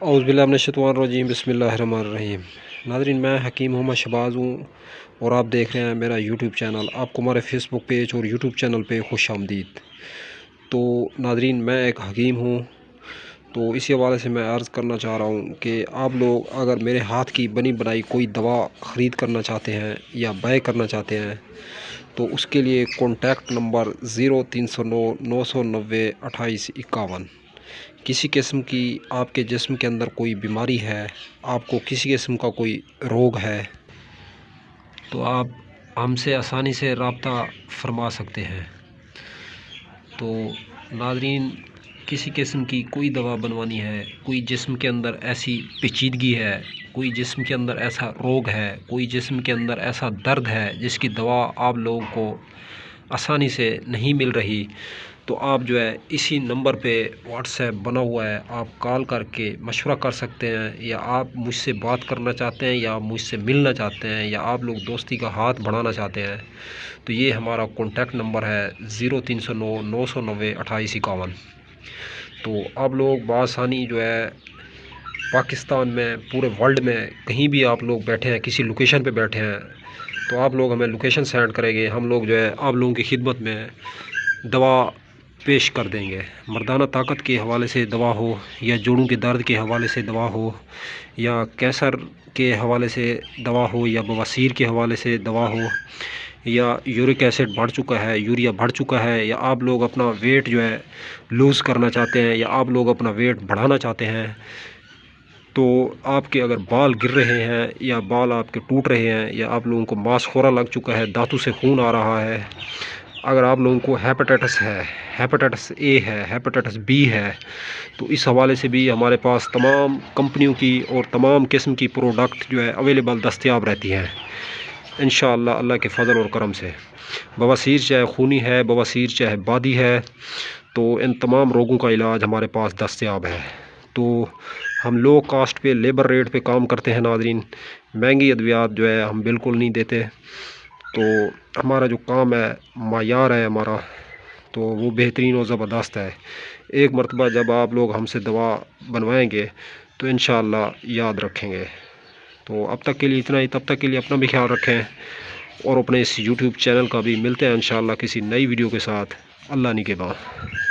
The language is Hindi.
औज़ुबिल्लाहिमिनश्शैतानिर्रजीम बिस्मिल्लाहिर्रहमानिर्रहीम। नाज़रीन, मैं हकीम मोहम्मद शहबाज़ हूँ और आप देख रहे हैं मेरा यूट्यूब चैनल। आपको हमारे फेसबुक पेज और यूट्यूब चैनल पे खुश आमदीद। तो नाज़रीन, मैं एक हकीम हूँ, तो इसी हवाले से मैं अर्ज़ करना चाह रहा हूँ कि आप लोग अगर मेरे हाथ की बनी बनाई कोई दवा ख़रीद करना चाहते हैं या बै करना चाहते हैं तो उसके लिए कॉन्टैक्ट नंबर 0309 990 2851। किसी किस्म की आपके जिस्म के अंदर कोई बीमारी है, आपको किसी किस्म का कोई रोग है, तो आप हमसे आसानी से रब्ता फरमा सकते हैं। तो नाज़रीन, किसी किस्म की कोई दवा बनवानी है, कोई जिस्म के अंदर ऐसी पेचीदगी है, कोई जिस्म के अंदर ऐसा रोग है, कोई जिस्म के अंदर ऐसा दर्द है जिसकी दवा आप लोगों को आसानी से नहीं मिल रही, तो आप जो है इसी नंबर पे व्हाट्सएप बना हुआ है, आप कॉल करके मशवरा कर सकते हैं, या आप मुझसे बात करना चाहते हैं या मुझसे मिलना चाहते हैं या आप लोग दोस्ती का हाथ बढ़ाना चाहते हैं, तो ये हमारा कॉन्टैक्ट नंबर है 0309 990 2851। तो आप लोग बआसानी जो है पाकिस्तान में, पूरे वर्ल्ड में कहीं भी आप लोग बैठे हैं, किसी लोकेशन पे बैठे हैं, तो आप लोग हमें लोकेशन सेंड करेंगे, हम लोग जो है आप लोगों की खिदमत में दवा पेश कर देंगे। मर्दाना ताकत के हवाले से दवा हो, या जोड़ों के दर्द के हवाले से दवा हो, या कैंसर के हवाले से दवा हो, या बवासीर के हवाले से दवा हो, या यूरिक एसिड बढ़ चुका है, यूरिया बढ़ चुका है, या आप लोग अपना वेट जो है लूज़ करना चाहते हैं, या आप लोग अपना वेट बढ़ाना चाहते हैं, तो आपके अगर बाल गिर रहे हैं या बाल आपके टूट रहे हैं, या आप लोगों को मांसखोरा लग चुका है, दांतों से खून आ रहा है, अगर आप लोगों को हेपेटाइटिस है, हेपेटाइटिस ए है, हेपेटाइटिस बी है, तो इस हवाले से भी हमारे पास तमाम कंपनियों की और तमाम किस्म की प्रोडक्ट जो है अवेलेबल दस्तयाब रहती हैं इंशाअल्लाह, अल्लाह के फ़ज़ल और करम से। बवासीर चाहे खूनी है, बवासीर चाहे बादी है, तो इन तमाम रोगों का इलाज हमारे पास दस्तयाब है। तो हम लो कास्ट पे, लेबर रेट पे काम करते हैं नाज़रीन, महंगी अद्वियात जो है हम बिल्कुल नहीं देते। तो हमारा जो काम है, मायार है हमारा, तो वो बेहतरीन और ज़बरदस्त है। एक मरतबा जब आप लोग हमसे दवा बनवाएंगे तो इंशाअल्लाह याद रखेंगे। तो अब तक के लिए इतना ही, तब तक के लिए अपना भी ख्याल रखें और अपने इस यूट्यूब चैनल का भी। मिलते हैं इंशाअल्लाह किसी नई वीडियो के साथ। अल्लाह निगहबान।